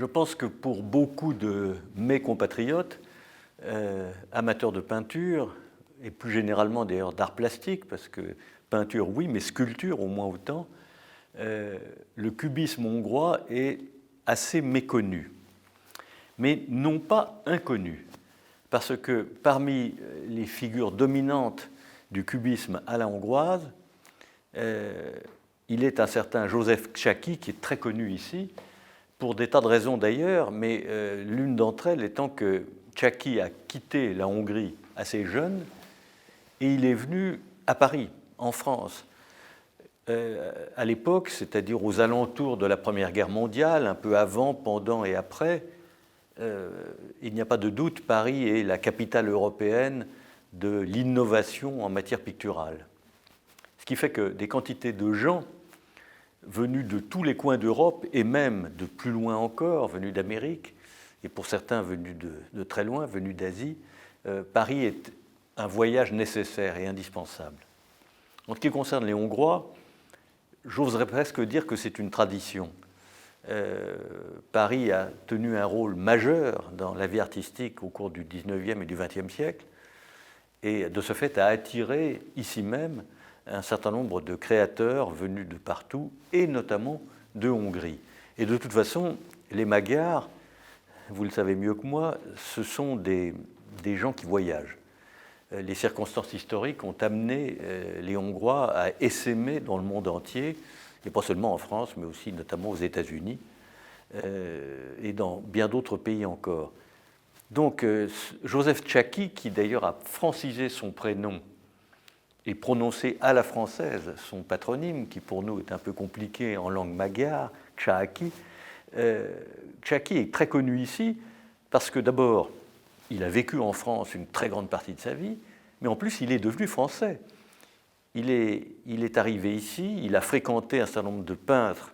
Je pense que pour beaucoup de mes compatriotes, amateurs de peinture, et plus généralement d'ailleurs d'art plastique, parce que peinture oui, mais sculpture au moins autant, le cubisme hongrois est assez méconnu, mais non pas inconnu, parce que parmi les figures dominantes du cubisme à la hongroise, il est un certain Joseph Csáky, qui est très connu ici, pour des tas de raisons d'ailleurs, mais l'une d'entre elles étant que Csáky a quitté la Hongrie assez jeune et il est venu à Paris, en France. À l'époque, c'est-à-dire aux alentours de la Première Guerre mondiale, un peu avant, pendant et après, il n'y a pas de doute, Paris est la capitale européenne de l'innovation en matière picturale. Ce qui fait que des quantités de gens venus de tous les coins d'Europe et même de plus loin encore, venus d'Amérique, et pour certains venus de très loin, venus d'Asie, Paris est un voyage nécessaire et indispensable. En ce qui concerne les Hongrois, j'oserais presque dire que c'est une tradition. Paris a tenu un rôle majeur dans la vie artistique au cours du XIXe et du XXe siècle, et de ce fait a attiré ici même un certain nombre de créateurs venus de partout, et notamment de Hongrie. Et de toute façon, les Magyars, vous le savez mieux que moi, ce sont des gens qui voyagent. Les circonstances historiques ont amené les Hongrois à essaimer dans le monde entier, et pas seulement en France, mais aussi notamment aux États-Unis et dans bien d'autres pays encore. Donc Joseph Csáky, qui d'ailleurs a francisé son prénom et prononcé à la française son patronyme, qui pour nous est un peu compliqué en langue magyare, Csáky, Csáky est très connu ici parce que d'abord, il a vécu en France une très grande partie de sa vie, mais en plus, il est devenu français. Il est arrivé ici, il a fréquenté un certain nombre de peintres,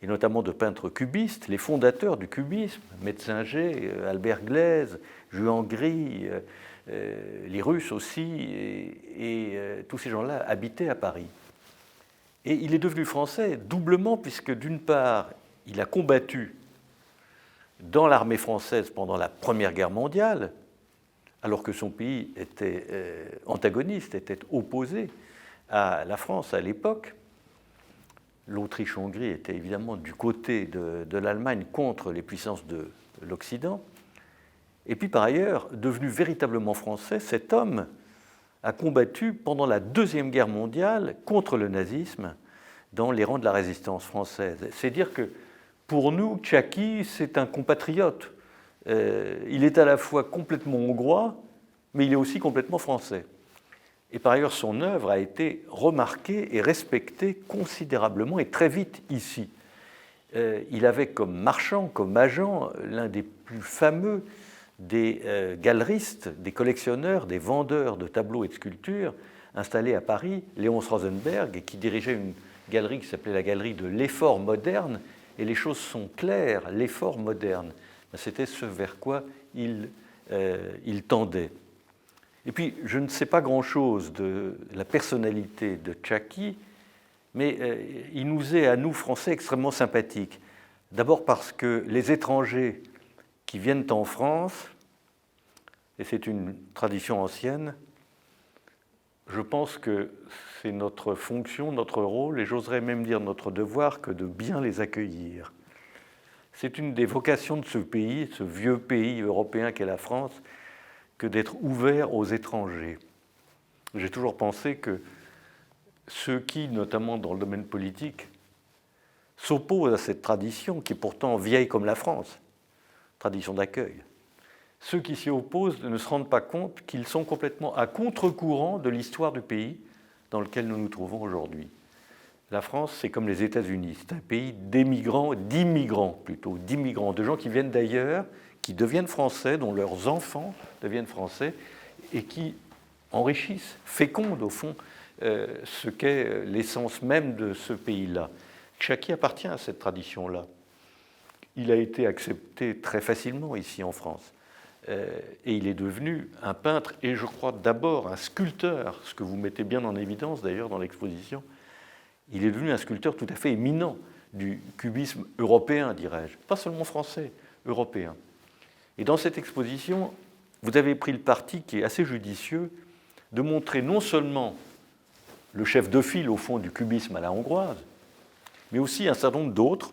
et notamment de peintres cubistes, les fondateurs du cubisme, Metzinger, Albert Glaise, Juan Gris, les Russes aussi, et tous ces gens-là habitaient à Paris. Et il est devenu français doublement, puisque d'une part, il a combattu dans l'armée française pendant la Première Guerre mondiale, alors que son pays était antagoniste, était opposé à la France à l'époque. L'Autriche-Hongrie était évidemment du côté de l'Allemagne contre les puissances de l'Occident. Et puis par ailleurs, devenu véritablement français, cet homme a combattu pendant la Deuxième Guerre mondiale contre le nazisme dans les rangs de la résistance française. C'est dire que pour nous, Csáky, c'est un compatriote. Il est à la fois complètement hongrois, mais il est aussi complètement français. Et par ailleurs, son œuvre a été remarquée et respectée considérablement et très vite ici. Il avait comme marchand, comme agent, l'un des plus fameux des galeristes, des collectionneurs, des vendeurs de tableaux et de sculptures installés à Paris, Léonce Rosenberg, qui dirigeait une galerie qui s'appelait la galerie de l'effort moderne. Et les choses sont claires, l'effort moderne, c'était ce vers quoi il tendait. Et puis, je ne sais pas grand-chose de la personnalité de Csáky, mais il nous est, à nous, Français, extrêmement sympathique. D'abord parce que les étrangers qui viennent en France, et c'est une tradition ancienne, je pense que c'est notre fonction, notre rôle, et j'oserais même dire notre devoir, que de bien les accueillir. C'est une des vocations de ce pays, ce vieux pays européen qu'est la France, que d'être ouvert aux étrangers. J'ai toujours pensé que ceux qui, notamment dans le domaine politique, s'opposent à cette tradition, qui est pourtant vieille comme la France, tradition d'accueil, ceux qui s'y opposent ne se rendent pas compte qu'ils sont complètement à contre-courant de l'histoire du pays dans lequel nous nous trouvons aujourd'hui. La France, c'est comme les États-Unis, c'est un pays d'émigrants, d'immigrants plutôt, d'immigrants, de gens qui viennent d'ailleurs, qui deviennent français, dont leurs enfants deviennent français, et qui enrichissent, fécondent au fond ce qu'est l'essence même de ce pays-là. Csáky appartient à cette tradition-là. Il a été accepté très facilement ici en France. Et il est devenu un peintre, et je crois d'abord un sculpteur, ce que vous mettez bien en évidence d'ailleurs dans l'exposition. Il est devenu un sculpteur tout à fait éminent du cubisme européen, dirais-je, pas seulement français, européen. Et dans cette exposition, vous avez pris le parti, qui est assez judicieux, de montrer non seulement le chef de file, au fond, du cubisme à la hongroise, mais aussi un certain nombre d'autres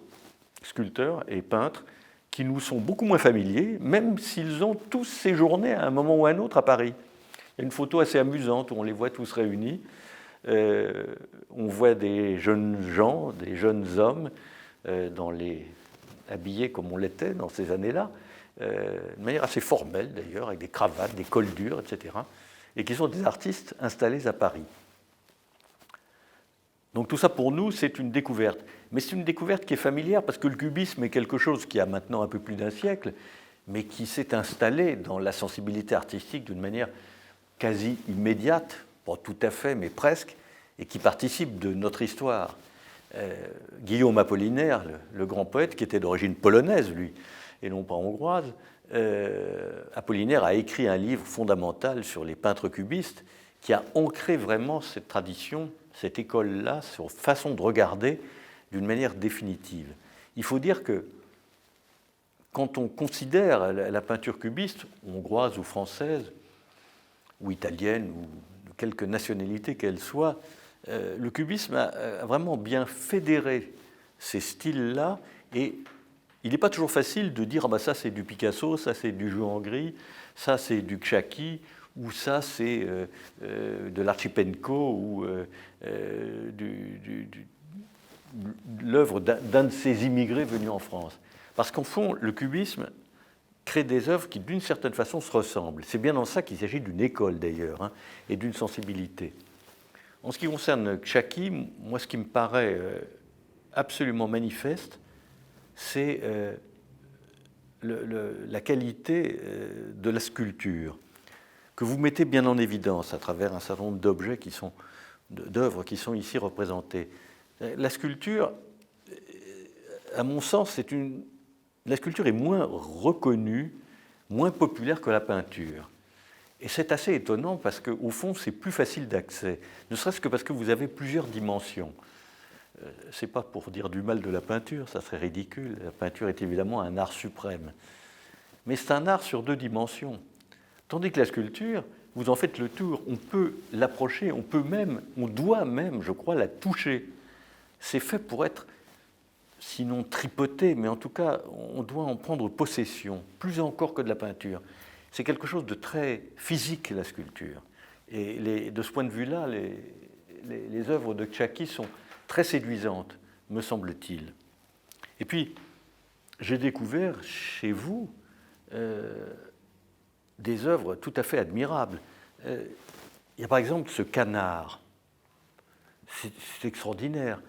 sculpteurs et peintres qui nous sont beaucoup moins familiers, même s'ils ont tous séjourné à un moment ou à un autre à Paris. Il y a une photo assez amusante où on les voit tous réunis. On voit des jeunes gens, des jeunes hommes, habillés comme on l'était dans ces années-là, de manière assez formelle d'ailleurs, avec des cravates, des cols durs, etc., et qui sont des artistes installés à Paris. Donc tout ça pour nous, c'est une découverte. Mais c'est une découverte qui est familière parce que le cubisme est quelque chose qui a maintenant un peu plus d'un siècle, mais qui s'est installé dans la sensibilité artistique d'une manière quasi immédiate, pas tout à fait, mais presque, et qui participe de notre histoire. Guillaume Apollinaire, le grand poète, qui était d'origine polonaise, lui, et non pas hongroise, Apollinaire a écrit un livre fondamental sur les peintres cubistes qui a ancré vraiment cette tradition, cette école-là, cette façon de regarder d'une manière définitive. Il faut dire que quand on considère la peinture cubiste, hongroise ou française, ou italienne, ou de quelque nationalité qu'elle soit, le cubisme a vraiment bien fédéré ces styles-là, et il n'est pas toujours facile de dire ah ben ça c'est du Picasso, ça c'est du Juan Gris, ça c'est du Czaki, ou ça c'est de l'Archipenko, ou l'œuvre d'un de ces immigrés venus en France. Parce qu'en fond, le cubisme crée des œuvres qui, d'une certaine façon, se ressemblent. C'est bien dans ça qu'il s'agit d'une école, d'ailleurs, et d'une sensibilité. En ce qui concerne Czaki, moi, ce qui me paraît absolument manifeste, c'est la qualité de la sculpture, que vous mettez bien en évidence à travers un certain nombre d'objets d'œuvres qui sont ici représentées. La sculpture, à mon sens, la sculpture est moins reconnue, moins populaire que la peinture. Et c'est assez étonnant parce qu'au fond, c'est plus facile d'accès, ne serait-ce que parce que vous avez plusieurs dimensions. Ce n'est pas pour dire du mal de la peinture, ça serait ridicule. La peinture est évidemment un art suprême. Mais c'est un art sur deux dimensions. Tandis que la sculpture, vous en faites le tour. On peut l'approcher, on doit même, je crois, la toucher. C'est fait pour être, sinon tripoté, mais en tout cas, on doit en prendre possession, plus encore que de la peinture. C'est quelque chose de très physique, la sculpture. Et de ce point de vue-là, les œuvres de Czaki sont très séduisantes, me semble-t-il. Et puis, j'ai découvert chez vous des œuvres tout à fait admirables. Il y a par exemple ce canard. C'est extraordinaire.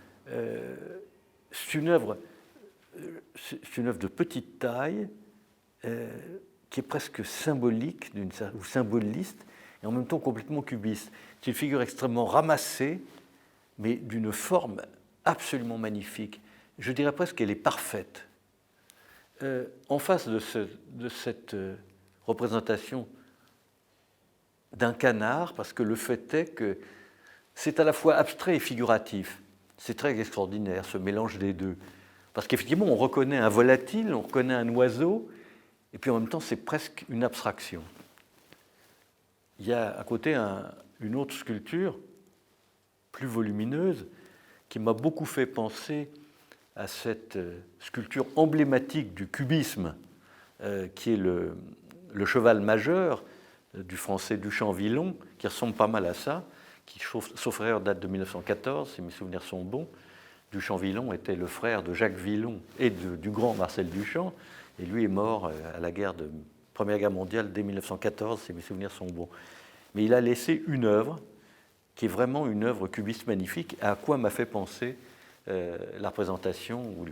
C'est une œuvre de petite taille qui est presque symbolique ou symboliste et en même temps complètement cubiste. C'est une figure extrêmement ramassée, mais d'une forme absolument magnifique. Je dirais presque qu'elle est parfaite. En face de cette représentation d'un canard, parce que le fait est que c'est à la fois abstrait et figuratif. C'est très extraordinaire, ce mélange des deux. Parce qu'effectivement, on reconnaît un volatile, on reconnaît un oiseau, et puis en même temps, c'est presque une abstraction. Il y a à côté une autre sculpture, plus volumineuse, qui m'a beaucoup fait penser à cette sculpture emblématique du cubisme, qui est le cheval majeur du français Duchamp-Villon, qui ressemble pas mal à ça, qui, sauf erreur, date de 1914, si mes souvenirs sont bons. Duchamp-Villon était le frère de Jacques Villon et du grand Marcel Duchamp, et lui est mort à la Première Guerre mondiale dès 1914, si mes souvenirs sont bons. Mais il a laissé une œuvre qui est vraiment une œuvre cubiste magnifique, à quoi m'a fait penser la représentation ou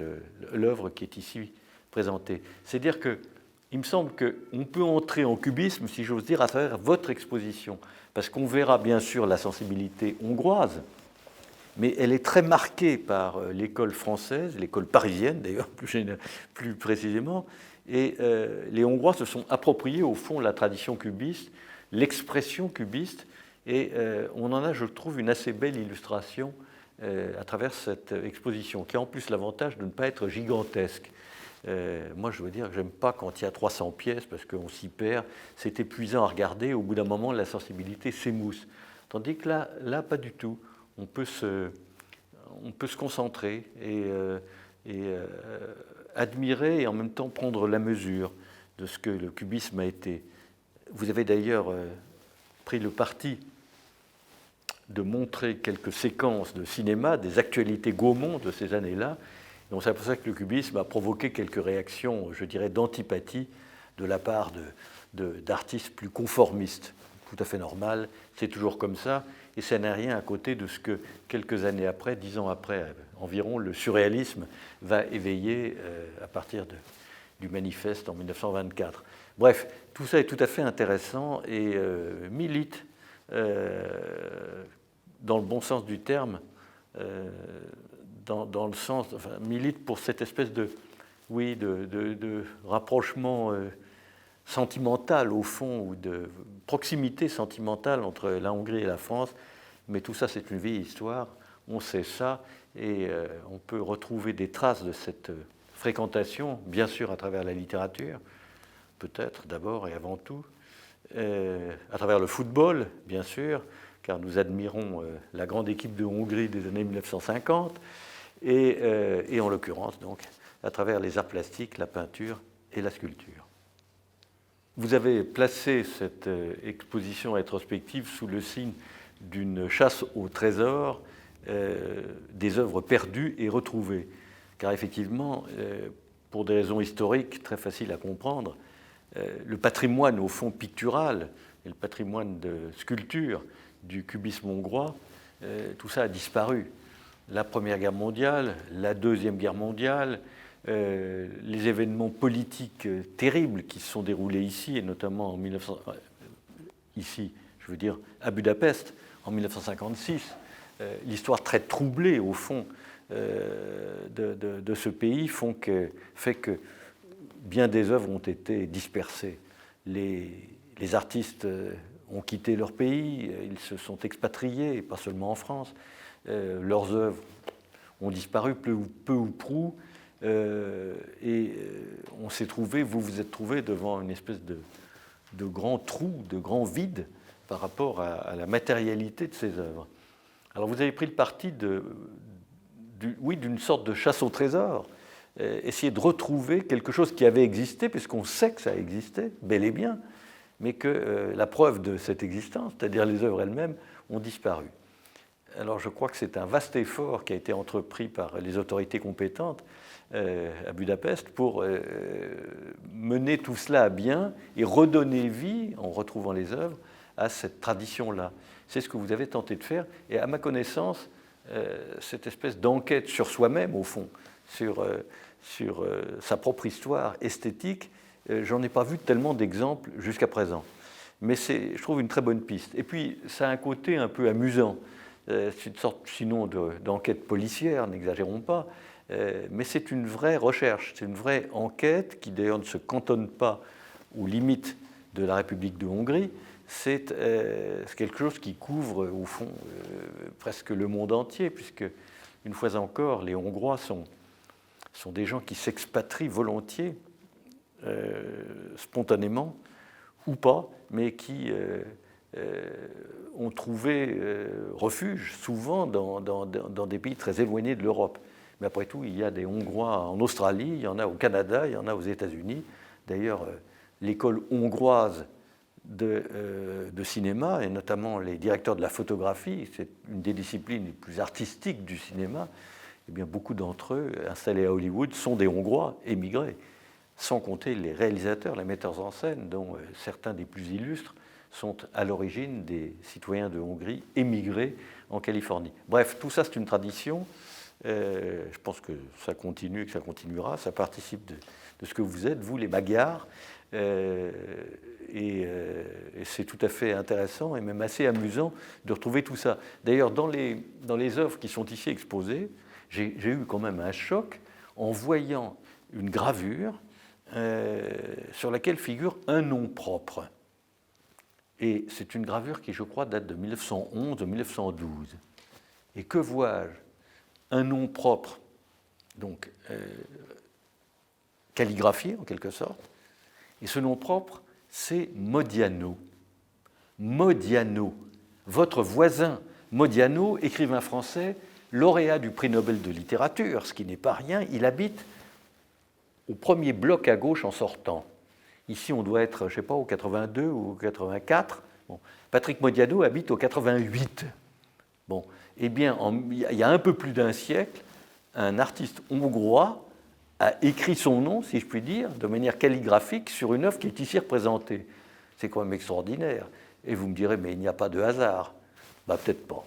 l'œuvre qui est ici présentée. C'est-à-dire qu'il me semble qu'on peut entrer en cubisme, si j'ose dire, à travers votre exposition, parce qu'on verra bien sûr la sensibilité hongroise, mais elle est très marquée par l'école française, l'école parisienne d'ailleurs, plus précisément, et les Hongrois se sont appropriés au fond la tradition cubiste, l'expression cubiste, et on en a, je trouve, une assez belle illustration à travers cette exposition, qui a en plus l'avantage de ne pas être gigantesque. Moi, je veux dire que j'aime pas quand il y a 300 pièces parce qu'on s'y perd. C'est épuisant à regarder. Au bout d'un moment, la sensibilité s'émousse. Tandis que là, pas du tout. On peut se concentrer et admirer et en même temps prendre la mesure de ce que le cubisme a été. Vous avez d'ailleurs pris le parti de montrer quelques séquences de cinéma, des actualités Gaumont de ces années-là. Et on s'aperçoit que le cubisme a provoqué quelques réactions, je dirais, d'antipathie de la part d'artistes plus conformistes. Tout à fait normal, c'est toujours comme ça, et ça n'a rien à côté de ce que, quelques années après, 10 ans après environ, le surréalisme va éveiller à partir du manifeste en 1924. Bref, tout ça est tout à fait intéressant et milite, dans le bon sens du terme, dans le sens, enfin, milite pour cette espèce de rapprochement sentimental au fond, ou de proximité sentimentale entre la Hongrie et la France. Mais tout ça, c'est une vieille histoire, on sait ça, et on peut retrouver des traces de cette fréquentation, bien sûr à travers la littérature, peut-être d'abord et avant tout, à travers le football, bien sûr, car nous admirons la grande équipe de Hongrie des années 1950, et en l'occurrence, donc, à travers les arts plastiques, la peinture et la sculpture. Vous avez placé cette exposition rétrospective sous le signe d'une chasse au trésor des œuvres perdues et retrouvées. Car effectivement, pour des raisons historiques très faciles à comprendre, le patrimoine au fond pictural et le patrimoine de sculpture du cubisme hongrois, tout ça a disparu. La Première Guerre mondiale, la Deuxième Guerre mondiale, les événements politiques terribles qui se sont déroulés ici, et notamment en 1900, ici, je veux dire à Budapest, en 1956, l'histoire très troublée, au fond, de ce pays fait que bien des œuvres ont été dispersées. Les artistes ont quitté leur pays, ils se sont expatriés, pas seulement en France. Leurs œuvres ont disparu peu ou prou, et on s'est trouvé, vous vous êtes trouvé devant une espèce de grand trou, de grand vide par rapport à la matérialité de ces œuvres. Alors vous avez pris le parti d'une sorte de chasse au trésor, essayer de retrouver quelque chose qui avait existé, puisqu'on sait que ça existait, bel et bien, mais que la preuve de cette existence, c'est-à-dire les œuvres elles-mêmes, ont disparu. Alors je crois que c'est un vaste effort qui a été entrepris par les autorités compétentes à Budapest pour mener tout cela à bien et redonner vie, en retrouvant les œuvres, à cette tradition-là. C'est ce que vous avez tenté de faire, et à ma connaissance, cette espèce d'enquête sur soi-même, au fond, sur sa propre histoire esthétique, j'en ai pas vu tellement d'exemples jusqu'à présent. Mais c'est, je trouve, une très bonne piste. Et puis, ça a un côté un peu amusant. C'est une sorte, sinon, d'enquête policière, n'exagérons pas, mais c'est une vraie recherche, c'est une vraie enquête qui, d'ailleurs, ne se cantonne pas aux limites de la République de Hongrie. C'est quelque chose qui couvre, au fond, presque le monde entier, puisque, une fois encore, les Hongrois sont des gens qui s'expatrient volontiers, spontanément, ou pas, mais qui ont trouvé refuge, souvent, dans des pays très éloignés de l'Europe. Mais après tout, il y a des Hongrois en Australie, il y en a au Canada, il y en a aux États-Unis. D'ailleurs, l'école hongroise de cinéma, et notamment les directeurs de la photographie, c'est une des disciplines les plus artistiques du cinéma, eh bien, beaucoup d'entre eux, installés à Hollywood, sont des Hongrois émigrés, sans compter les réalisateurs, les metteurs en scène, dont certains des plus illustres sont à l'origine des citoyens de Hongrie émigrés en Californie. Bref, tout ça, c'est une tradition. Je pense que ça continue et que ça continuera. Ça participe de ce que vous êtes, vous, les Magyars. Et c'est tout à fait intéressant et même assez amusant de retrouver tout ça. D'ailleurs, dans les œuvres qui sont ici exposées, j'ai eu quand même un choc en voyant une gravure sur laquelle figure un nom propre. Et c'est une gravure qui, je crois, date de 1911 ou 1912. Et que vois-je? un nom propre, donc calligraphié en quelque sorte, et ce nom propre, c'est Modiano. Modiano, votre voisin Modiano, écrivain français, lauréat du prix Nobel de littérature, ce qui n'est pas rien, il habite au premier bloc à gauche en sortant. Ici, on doit être, je ne sais pas, au 82 ou au 84. Bon. Patrick Modiano habite au 88. Bon. Eh bien, il y a un peu plus d'un siècle, un artiste hongrois a écrit son nom, si je puis dire, de manière calligraphique sur une œuvre qui est ici représentée. C'est quand même extraordinaire. Et vous me direz, mais il n'y a pas de hasard. Ben, peut-être pas.